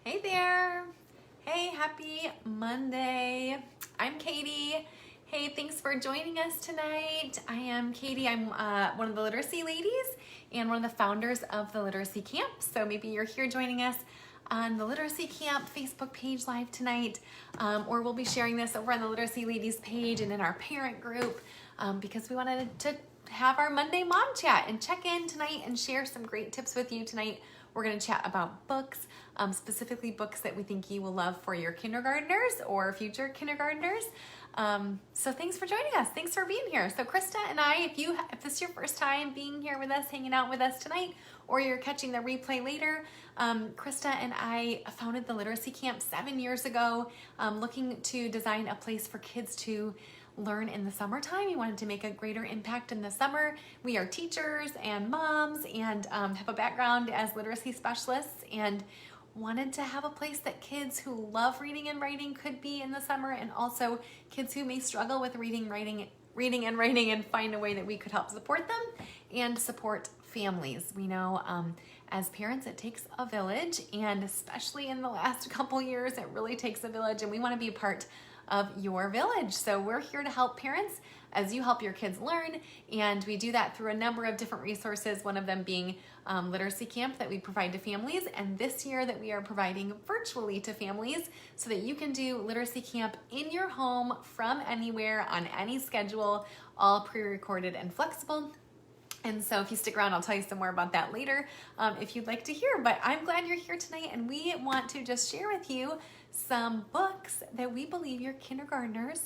Hey there. Hey, happy Monday. I'm Katie. Hey, thanks for joining us tonight. I am Katie. I'm one of the literacy ladies and one of the founders of the Literacy Camp. So maybe you're here joining us on the Literacy Camp Facebook page live tonight, or we'll be sharing this over on the Literacy Ladies page and in our parent group because we wanted to have our Monday mom chat and check in tonight and share some great tips with you tonight. We're going to chat about books, specifically books that we think you will love for your kindergartners or future kindergartners. So thanks for joining us. Thanks for being here. So Krista and I, if this is your first time being here with us, hanging out with us tonight, or you're catching the replay later, Krista and I founded the Literacy Camp 7 years ago, looking to design a place for kids to learn in the summertime. We wanted to make a greater impact in the summer. We are teachers and moms and have a background as literacy specialists and wanted to have a place that kids who love reading and writing could be in the summer, and also kids who may struggle with reading and writing, and find a way that we could help support them and support families. We know as parents it takes a village, and especially in the last couple years it really takes a village, and we want to be a part of your village. So we're here to help parents as you help your kids learn, and we do that through a number of different resources, one of them being Literacy Camp that we provide to families, and this year that we are providing virtually to families so that you can do Literacy Camp in your home from anywhere on any schedule, all pre-recorded and flexible. And so if you stick around, I'll tell you some more about that later if you'd like to hear. But I'm glad you're here tonight, and we want to just share with you some books that we believe your kindergartners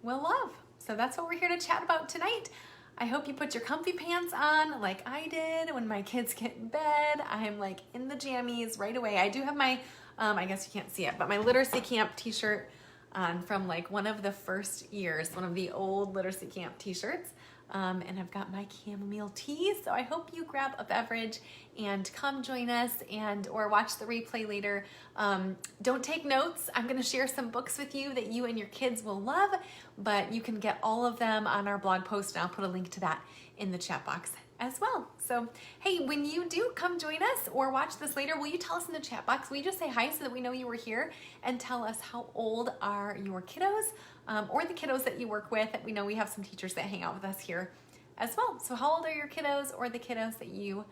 will love. So that's what we're here to chat about tonight. I hope you put your comfy pants on like I did when my kids get in bed. I'm like in the jammies right away. I do have my, I guess you can't see it, but my Literacy Camp t-shirt on from like one of the first years, one of the old Literacy Camp t-shirts. And I've got my chamomile tea, so I hope you grab a beverage and come join us or watch the replay later. Don't take notes. I'm going to share some books with you that you and your kids will love, but you can get all of them on our blog post, and I'll put a link to that in the chat box as well. So, hey, when you do come join us or watch this later, will you tell us in the chat box? Will you just say hi so that we know you were here, and tell us how old are your kiddos or the kiddos that you work with? We know we have some teachers that hang out with us here as well. So how old are your kiddos or the kiddos that you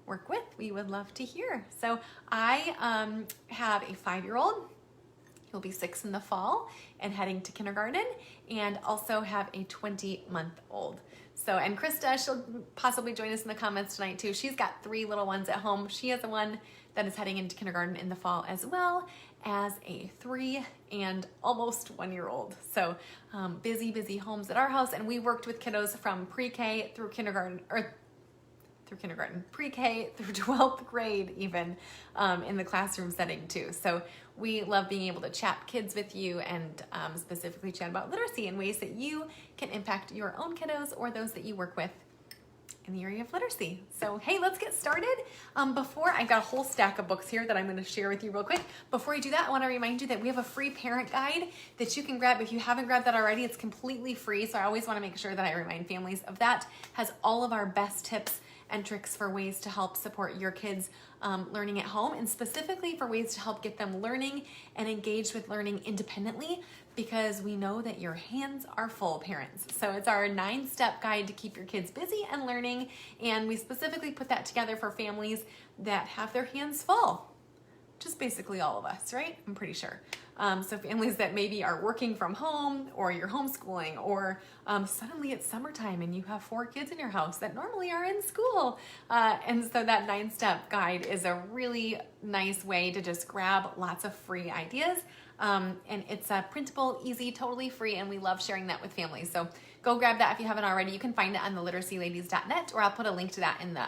work with? We would love to hear. So I have a 5-year-old. He'll be 6 in the fall and heading to kindergarten, and also have a 20-month-old. So, and Krista, she'll possibly join us in the comments tonight too. She's got 3 little ones at home. She has one that is heading into kindergarten in the fall, as well as a 3 and almost 1-year-old. So busy homes at our house. And we worked with kiddos from pre-K through kindergarten, pre-K through 12th grade even, in the classroom setting too. So we love being able to chat kids with you and specifically chat about literacy in ways that you can impact your own kiddos or those that you work with in the area of literacy. So hey, let's get started. Before, I've got a whole stack of books here that I'm going to share with you real quick. Before I do that, I want to remind you that we have a free parent guide that you can grab. If you haven't grabbed that already, it's completely free. So I always want to make sure that I remind families of that. Has all of our best tips and tricks for ways to help support your kids learning at home, and specifically for ways to help get them learning and engaged with learning independently, because we know that your hands are full, parents. So it's our 9-step guide to keep your kids busy and learning, and we specifically put that together for families that have their hands full. Just basically all of us, right? I'm pretty sure. So families that maybe are working from home, or you're homeschooling, or suddenly it's summertime and you have 4 kids in your house that normally are in school. And so that 9-step guide is a really nice way to just grab lots of free ideas. And it's printable, easy, totally free, and we love sharing that with families. So go grab that if you haven't already. You can find it on the literacyladies.net, or I'll put a link to that in the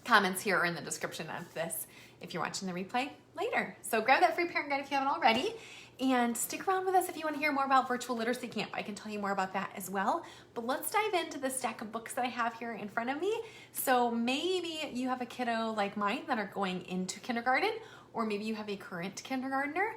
comments here or in the description of this if you're watching the replay later. So grab that free parent guide if you haven't already, and stick around with us if you want to hear more about Virtual Literacy Camp. I can tell you more about that as well. But let's dive into the stack of books that I have here in front of me. So maybe you have a kiddo like mine that are going into kindergarten, or maybe you have a current kindergartner,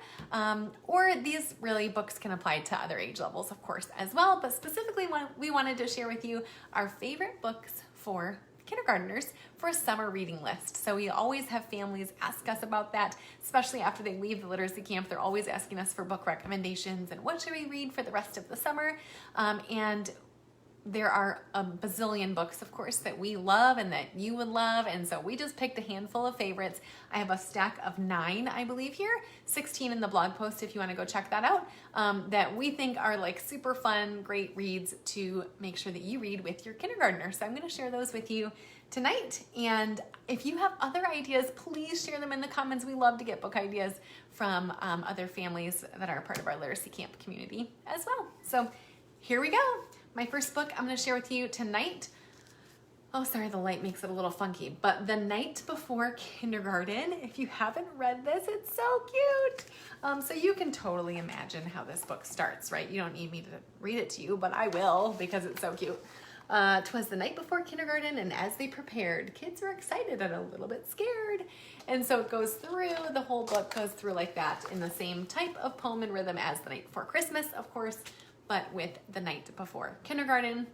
or these really books can apply to other age levels, of course, as well. But specifically, we wanted to share with you our favorite books for kindergartners for a summer reading list. So we always have families ask us about that, especially after they leave the literacy camp. They're always asking us for book recommendations and what should we read for the rest of the summer. And there are a bazillion books, of course, that we love and that you would love. And so we just picked a handful of favorites. I have a stack of 9, I believe here, 16 in the blog post if you want to go check that out, that we think are like super fun, great reads to make sure that you read with your kindergartner. So I'm going to share those with you tonight. And if you have other ideas, please share them in the comments. We love to get book ideas from other families that are part of our literacy camp community as well. So here we go. My first book I'm going to share with you tonight. Oh, sorry, the light makes it a little funky. But The Night Before Kindergarten. If you haven't read this, it's so cute. So you can totally imagine how this book starts, right? You don't need me to read it to you, but I will because it's so cute. 'Twas the night before kindergarten, and as they prepared, kids were excited and a little bit scared. And so it goes through, the whole book goes through like that in the same type of poem and rhythm as The Night Before Christmas, of course, but with the night before kindergarten.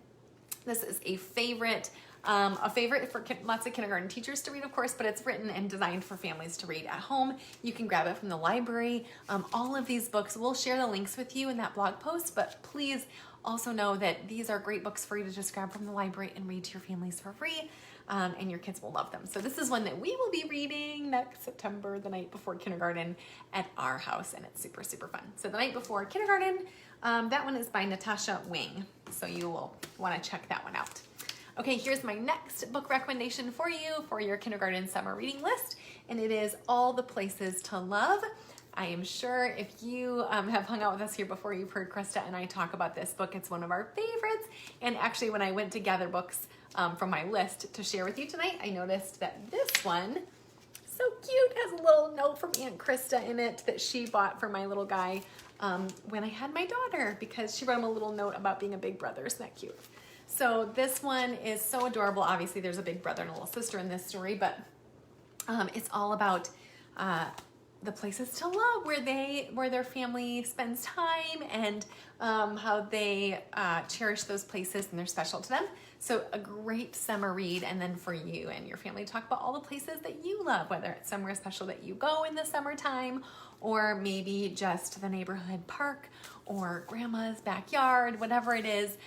This is a favorite for lots of kindergarten teachers to read, of course, but it's written and designed for families to read at home. You can grab it from the library. All of these books, we'll share the links with you in that blog post, but please also know that these are great books for you to just grab from the library and read to your families for free, and your kids will love them. So this is one that we will be reading next September, the night before kindergarten at our house, and it's super, super fun. So The Night Before Kindergarten, that one is by Natasha Wing, so you will want to check that one out. Okay, here's my next book recommendation for you for your kindergarten summer reading list, and it is All the Places to Love. I am sure if you have hung out with us here before, you've heard Krista and I talk about this book. It's one of our favorites, and actually when I went to gather books from my list to share with you tonight, I noticed that this one, so cute, has a little note from Aunt Krista in it that she bought for my little guy when I had my daughter, because she wrote him a little note about being a big brother. Isn't that cute? So this one is so adorable. Obviously there's a big brother and a little sister in this story, but it's all about the places to love where their family spends time, and how they cherish those places and they're special to them. So a great summer read, and then for you and your family to talk about all the places that you love, whether it's somewhere special that you go in the summertime, or maybe just the neighborhood park or grandma's backyard, whatever it is.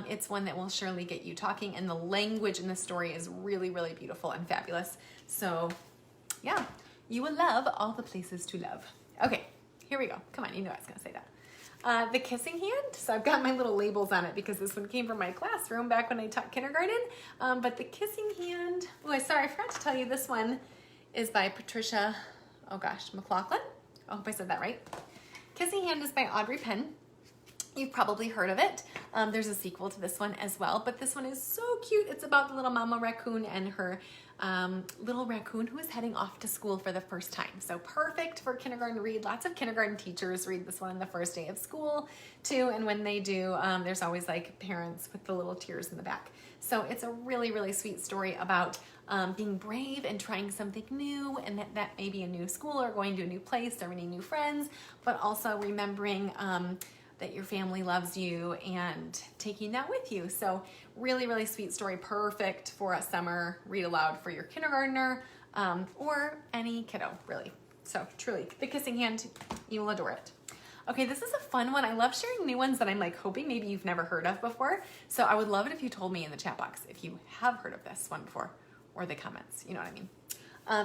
It's one that will surely get you talking, and the language in the story is really, really beautiful and fabulous. So yeah, you will love All the Places to Love. Okay, here we go. Come on, you know I was gonna say that. The Kissing Hand. So I've got my little labels on it because this one came from my classroom back when I taught kindergarten. But The Kissing Hand, I forgot to tell you, this one is by Patricia, McLaughlin. I hope I said that right. Kissing Hand is by Audrey Penn. You've probably heard of it. There's a sequel to this one as well, but this one is so cute. It's about the little mama raccoon and her little raccoon who is heading off to school for the first time. So perfect for kindergarten to read. Lots of kindergarten teachers read this one on the first day of school too, and when they do, there's always like parents with the little tears in the back. So it's a really, really sweet story about being brave and trying something new, and that may be a new school or going to a new place or meeting new friends, but also remembering that your family loves you and taking that with you. So really, really sweet story, perfect for a summer read aloud for your kindergartner or any kiddo, really. So truly, The Kissing Hand, you'll adore it. Okay, this is a fun one. I love sharing new ones that I'm like hoping maybe you've never heard of before. So I would love it if you told me in the chat box if you have heard of this one before, or the comments, you know what I mean.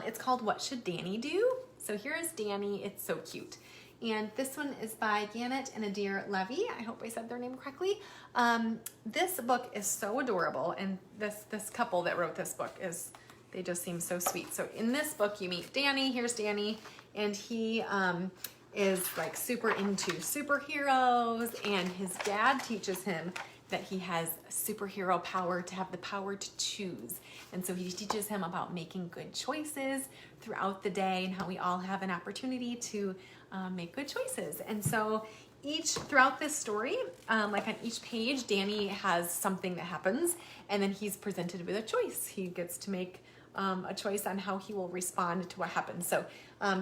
It's called What Should Danny Do? So here is Danny. It's so cute. And this one is by Gannett and Adair Levy. I hope I said their name correctly. This book is so adorable, and this couple that wrote this book they just seem so sweet. So in this book, you meet Danny. Here's Danny, and he is like super into superheroes, and his dad teaches him that he has superhero power, to have the power to choose. And so he teaches him about making good choices throughout the day, and how we all have an opportunity to make good choices. And so throughout this story, like on each page, Danny has something that happens, and then he's presented with a choice. He gets to make a choice on how he will respond to what happens. So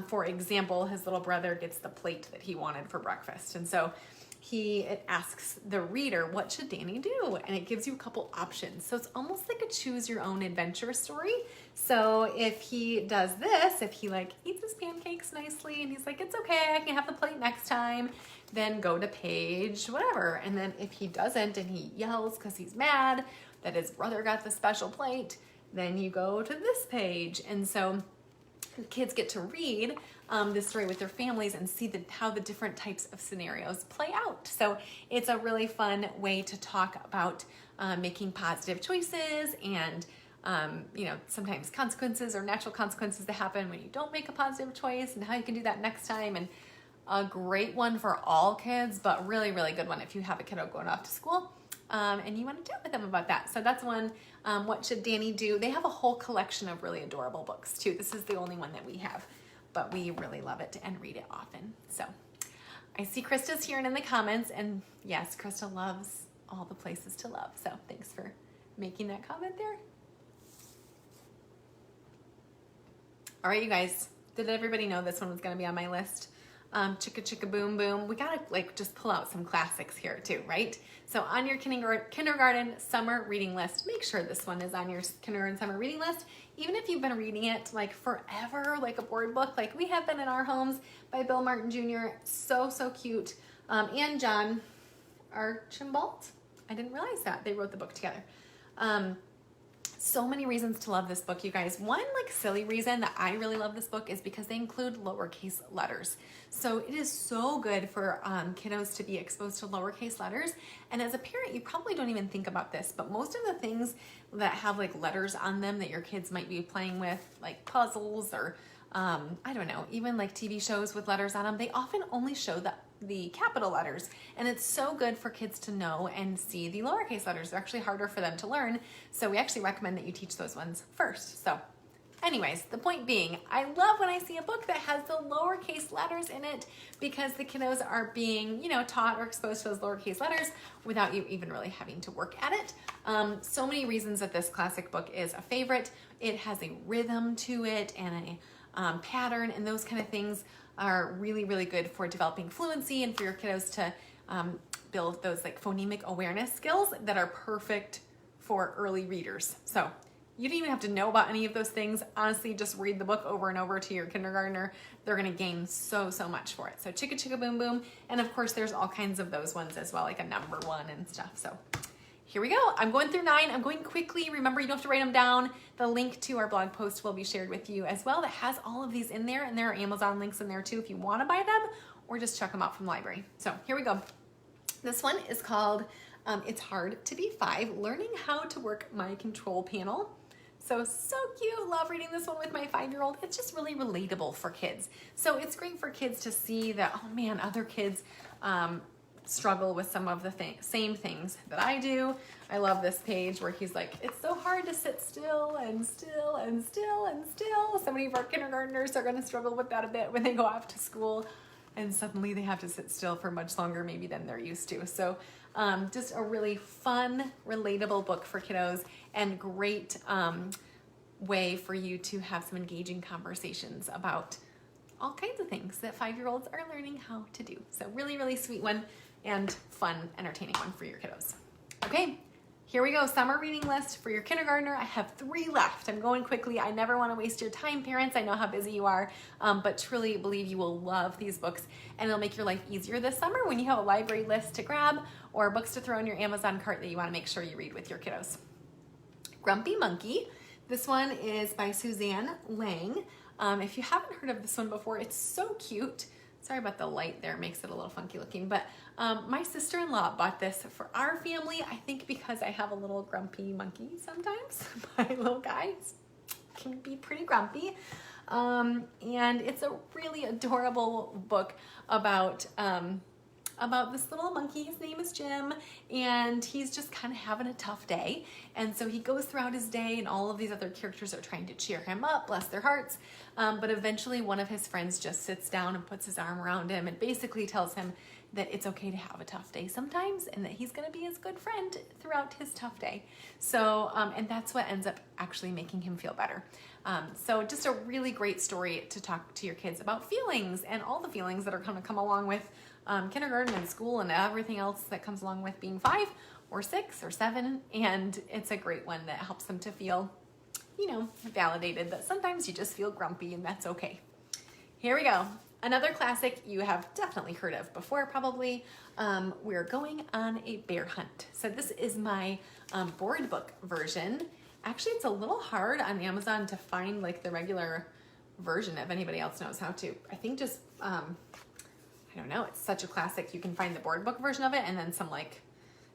for example, his little brother gets the plate that he wanted for breakfast. And so it asks the reader, what should Danny do? And it gives you a couple options. So it's almost like a choose your own adventure story. So if he does this, if he like eats his pancakes nicely and he's like, it's okay, I can have the plate next time, then go to page whatever. And then if he doesn't and he yells because he's mad that his brother got the special plate, then you go to this page. And so kids get to read this story with their families and see how the different types of scenarios play out. So it's a really fun way to talk about making positive choices and sometimes consequences or natural consequences that happen when you don't make a positive choice and how you can do that next time. And a great one for all kids, but really, really good one if you have a kiddo going off to school and you want to chat with them about that. So that's one, what should Danny do? They have a whole collection of really adorable books too. This is the only one that we have, but we really love it and read it often. So I see Krista's here and in the comments, and yes, Krista loves all the places to love. So thanks for making that comment there. All right, you guys, did everybody know this one was going to be on my list? Chicka Chicka Boom Boom. We gotta just pull out some classics here too, right? So on your kindergarten summer reading list, make sure this one is on your kindergarten summer reading list. Even if you've been reading it like forever, like a board book, like we have been in our homes, by Bill Martin Jr. So cute. And John Archambault. I didn't realize that they wrote the book together. So many reasons to love this book, you guys. One silly reason that I really love this book is because they include lowercase letters. So it is so good for kiddos to be exposed to lowercase letters. And as a parent, you probably don't even think about this, but most of the things that have letters on them that your kids might be playing with, like puzzles or I don't know, even TV shows with letters on them, they often only show the capital letters. And it's so good for kids to know and see the lowercase letters. They're actually harder for them to learn. So we actually recommend that you teach those ones first. So anyways, the point being, I love when I see a book that has the lowercase letters in it because the kiddos are being, taught or exposed to those lowercase letters without you even really having to work at it. So many reasons that this classic book is a favorite. It has a rhythm to it and a pattern, and those kind of things are really, really good for developing fluency and for your kiddos to build those phonemic awareness skills that are perfect for early readers. So you don't even have to know about any of those things. Honestly, just read the book over and over to your kindergartner. They're gonna gain so much for it. So Chicka Chicka Boom Boom. And of course there's all kinds of those ones as well, like a number one and stuff. So here we go. I'm going through 9. I'm going quickly. Remember, you don't have to write them down. The link to our blog post will be shared with you as well that has all of these in there, and there are Amazon links in there too if you want to buy them or just check them out from the library. So here we go. This one is called It's Hard to Be 5, Learning How to Work My Control Panel. So cute. Love reading this one with my 5-year-old. It's just really relatable for kids. So it's great for kids to see that, oh man, other kids struggle with some of the same things that I do. I love this page where he's like, it's so hard to sit still and still and still and still. So many of our kindergartners are going to struggle with that a bit when they go off to school and suddenly they have to sit still for much longer maybe than they're used to. So just a really fun, relatable book for kiddos and great way for you to have some engaging conversations about all kinds of things that 5-year-olds are learning how to do. So really, really sweet one and fun, entertaining one for your kiddos. Okay, here we go. Summer reading list for your kindergartner. I have 3 left. I'm going quickly. I never want to waste your time, parents. I know how busy you are, but truly believe you will love these books and it'll make your life easier this summer when you have a library list to grab or books to throw in your Amazon cart that you want to make sure you read with your kiddos. Grumpy Monkey. This one is by Suzanne Lang. If you haven't heard of this one before, it's so cute. Sorry about the light there, makes it a little funky looking, but my sister-in-law bought this for our family, I think because I have a little grumpy monkey sometimes. My little guy can be pretty grumpy. And it's a really adorable book about this little monkey. His name is Jim, and he's just kind of having a tough day. And so he goes throughout his day, and all of these other characters are trying to cheer him up, bless their hearts. But eventually one of his friends just sits down and puts his arm around him and basically tells him that it's okay to have a tough day sometimes and that he's going to be his good friend throughout his tough day. So, and that's what ends up actually making him feel better. So just a really great story to talk to your kids about feelings and all the feelings that are going to come along with kindergarten and school and everything else that comes along with being 5 or 6 or 7. And it's a great one that helps them to feel, validated, that sometimes you just feel grumpy and that's okay. Here we go. Another classic you have definitely heard of before, probably. We're going on a bear hunt. So this is my board book version. Actually, it's a little hard on Amazon to find like the regular version if anybody else knows how to. I think just, I don't know, it's such a classic. You can find the board book version of it and then some like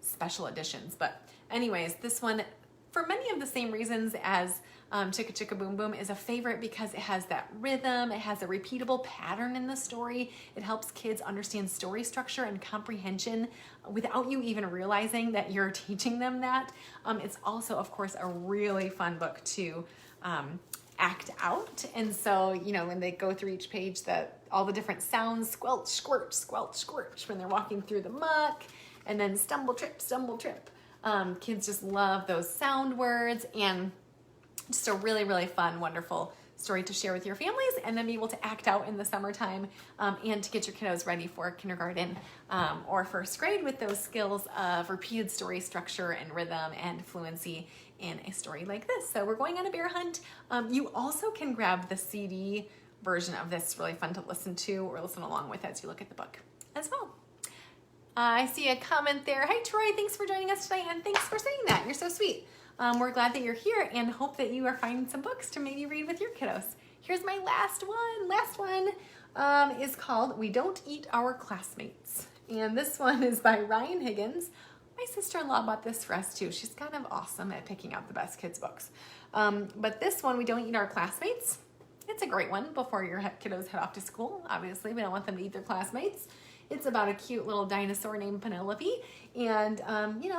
special editions. But anyways, this one, for many of the same reasons as Chicka Chicka Boom Boom, is a favorite because it has that rhythm, it has a repeatable pattern in the story, it helps kids understand story structure and comprehension without you even realizing that you're teaching them that. It's also, of course, a really fun book to act out. And so, when they go through each page, all the different sounds, squelch, squirt, squelch, squirt, when they're walking through the muck, and then stumble, trip, stumble, trip. Kids just love those sound words, and just a really, really fun, wonderful story to share with your families and then be able to act out in the summertime and to get your kiddos ready for kindergarten or first grade with those skills of repeated story structure and rhythm and fluency in a story like this. So we're going on a bear hunt. You also can grab the CD version of this. It's really fun to listen to or listen along with as you look at the book as well. I see a comment there. Hi, Troy. Thanks for joining us tonight, and thanks for saying that. You're so sweet. We're glad that you're here and hope that you are finding some books to maybe read with your kiddos. Here's my last one. Last one is called We Don't Eat Our Classmates. And this one is by Ryan Higgins. My sister-in-law bought this for us too. She's kind of awesome at picking out the best kids books. But this one, We Don't Eat Our Classmates, it's a great one before your kiddos head off to school. Obviously, we don't want them to eat their classmates. It's about a cute little dinosaur named Penelope, and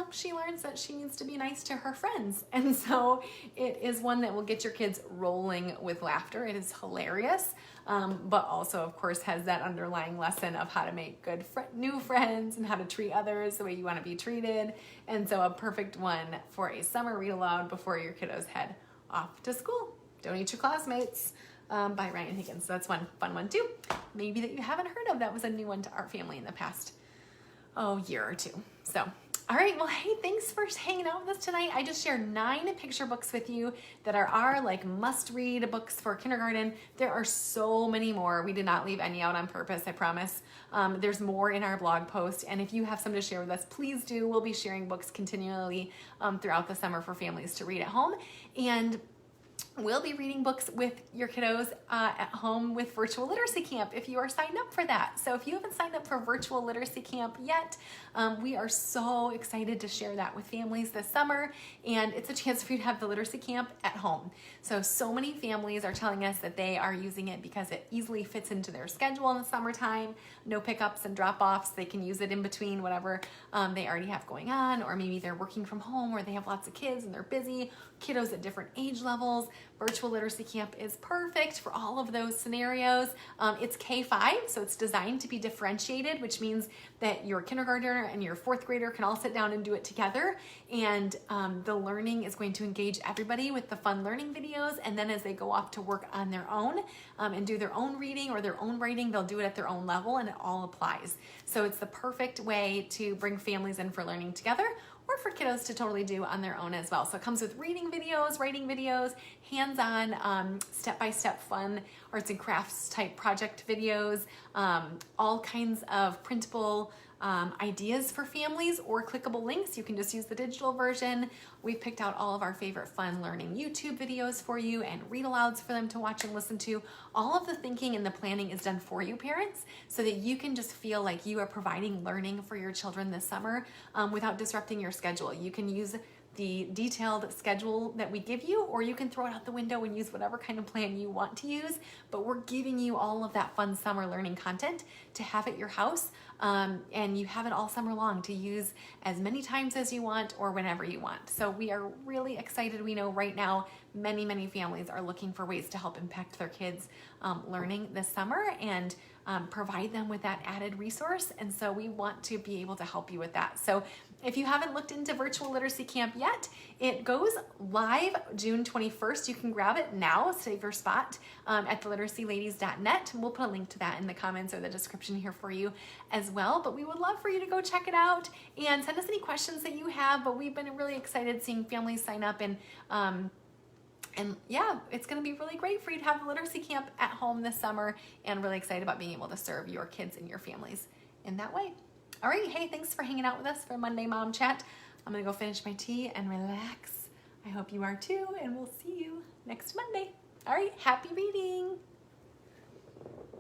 she learns that she needs to be nice to her friends. And so it is one that will get your kids rolling with laughter. It is hilarious, but also, of course, has that underlying lesson of how to make good new friends and how to treat others the way you want to be treated. And so a perfect one for a summer read aloud before your kiddos head off to school. Don't eat your classmates. By Ryan Higgins. So that's one fun one too. Maybe that you haven't heard of. That was a new one to our family in the past, year or two. So, all right. Well, hey, thanks for hanging out with us tonight. I just shared 9 picture books with you that are our must-read books for kindergarten. There are so many more. We did not leave any out on purpose, I promise. There's more in our blog post. And if you have some to share with us, please do. We'll be sharing books continually throughout the summer for families to read at home. And we'll be reading books with your kiddos at home with Virtual Literacy Camp if you are signed up for that. So if you haven't signed up for Virtual Literacy Camp yet, we are so excited to share that with families this summer, and it's a chance for you to have the literacy camp at home. So many families are telling us that they are using it because it easily fits into their schedule in the summertime, no pickups and drop-offs. They can use it in between whatever they already have going on, or maybe they're working from home or they have lots of kids and they're busy, kiddos at different age levels. Virtual Literacy Camp is perfect for all of those scenarios. It's K-5, so it's designed to be differentiated, which means that your kindergartner and your 4th grader can all sit down and do it together. And the learning is going to engage everybody with the fun learning videos. And then as they go off to work on their own and do their own reading or their own writing, they'll do it at their own level, and it all applies. So it's the perfect way to bring families in for learning together, or for kiddos to totally do on their own as well. So it comes with reading videos, writing videos, hands-on, step-by-step fun arts and crafts type project videos, all kinds of printable ideas for families or clickable links. You can just use the digital version. We've picked out all of our favorite fun learning YouTube videos for you and read alouds for them to watch and listen to. All of the thinking and the planning is done for you parents so that you can just feel like you are providing learning for your children this summer without disrupting your schedule. You can use the detailed schedule that we give you, or you can throw it out the window and use whatever kind of plan you want to use, but we're giving you all of that fun summer learning content to have at your house, and you have it all summer long to use as many times as you want or whenever you want. So we are really excited. We know right now many families are looking for ways to help impact their kids' learning this summer and provide them with that added resource. And so we want to be able to help you with that. So if you haven't looked into Virtual Literacy Camp yet, it goes live June 21st. You can grab it now, save your spot at theliteracyladies.net. We'll put a link to that in the comments or the description here for you as well, but we would love for you to go check it out and send us any questions that you have. But we've been really excited seeing families sign up, and yeah, it's going to be really great for you to have the literacy camp at home this summer, and really excited about being able to serve your kids and your families in that way. All right, hey, thanks for hanging out with us for Monday Mom Chat. I'm going to go finish my tea and relax. I hope you are too, and we'll see you next Monday. All right, happy reading.